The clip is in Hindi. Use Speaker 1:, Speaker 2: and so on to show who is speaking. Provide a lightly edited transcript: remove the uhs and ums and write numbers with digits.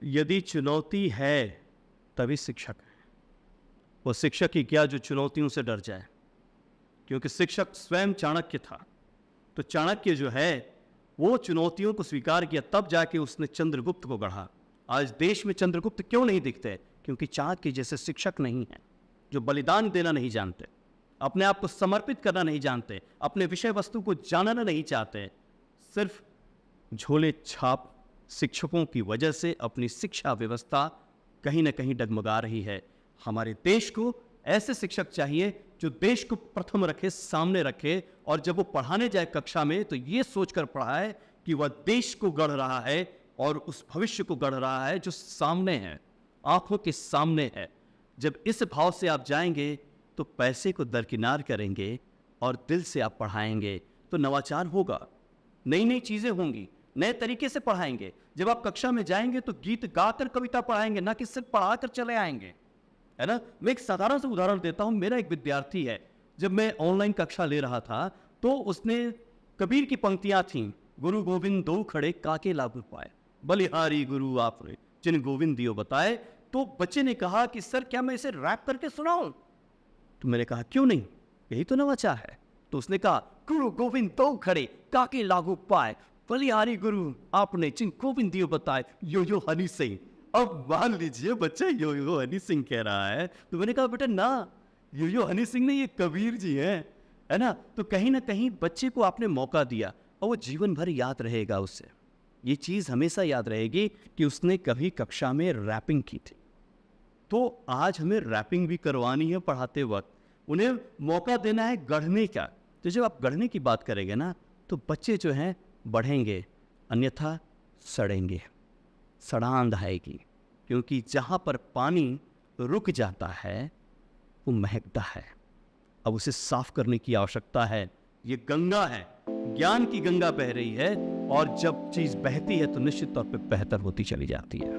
Speaker 1: यदि चुनौती है तभी शिक्षक है। वो शिक्षक ही क्या जो चुनौतियों से डर जाए, क्योंकि शिक्षक स्वयं चाणक्य था। तो चाणक्य जो है वो चुनौतियों को स्वीकार किया, तब जाके उसने चंद्रगुप्त को गढ़ा। आज देश में चंद्रगुप्त क्यों नहीं दिखते? क्योंकि चाणक्य जैसे शिक्षक नहीं है, जो बलिदान देना नहीं जानते, अपने आप को समर्पित करना नहीं जानते, अपने विषय वस्तु को जानना नहीं चाहते। सिर्फ झोले छाप शिक्षकों की वजह से अपनी शिक्षा व्यवस्था कहीं ना कहीं डगमगा रही है। हमारे देश को ऐसे शिक्षक चाहिए जो देश को प्रथम रखे, सामने रखे, और जब वो पढ़ाने जाए कक्षा में तो ये सोचकर पढ़ाए कि वह देश को गढ़ रहा है और उस भविष्य को गढ़ रहा है जो सामने है, आंखों के सामने है। जब इस भाव से आप जाएंगे तो पैसे को दरकिनार करेंगे और दिल से आप पढ़ाएंगे तो नवाचार होगा, नई नई चीजें होंगी, नए तरीके से पढ़ाएंगे। जब आप कक्षा में जाएंगे तो गीत गाकर कविता पढ़ाएंगे, ना कि सिर्फ पढ़ाकर चले आएंगे, है ना। मैं एक साधारण सा उदाहरण देता हूं। मेरा एक विद्यार्थी है, जब मैं ऑनलाइन कक्षा ले रहा था तो उसने कबीर की पंक्तियां थीं, गुरु गोविंद दो खड़े काके लागू पाए, बलिहारी गुरु आपने जिन गोविंद दियो बताए। तो बच्चे ने कहा कि सर क्या मैं इसे रैप करके सुनाऊं? तो मैंने कहा क्यों नहीं, यही तो नवाचार है। तो उसने कहा गुरु गोविंद दो खड़े काके लागू पाए, बलिहारी गुरु आपने जिन गोविंद दियो बताए, यो यो हनी सिंह। अब मान लीजिए बच्चा यो यो हनी सिंह कह रहा है, तो मैंने कहा बेटा ना, यो यो हनी सिंह नहीं, ये कबीर जी हैं, है ना। तो कहीं ना कहीं बच्चे को आपने मौका दिया और वो जीवन भर याद रहेगा उससे। ये चीज़ हमेशा याद रहेगी कि उसने कभी कक्षा में रैपिंग की थी। तो आज हमें रैपिंग भी करवानी है पढ़ाते वक्त, उन्हें मौका देना है गढ़ने का। तो जब आप गढ़ने की बात करेंगे ना तो बच्चे जो हैं बढ़ेंगे, अन्यथा सड़ेंगे, सड़ांध आएगी। क्योंकि जहाँ पर पानी रुक जाता है वो महकता है, अब उसे साफ करने की आवश्यकता है। ये गंगा है, ज्ञान की गंगा बह रही है, और जब चीज़ बहती है तो निश्चित तौर पे बेहतर होती चली जाती है।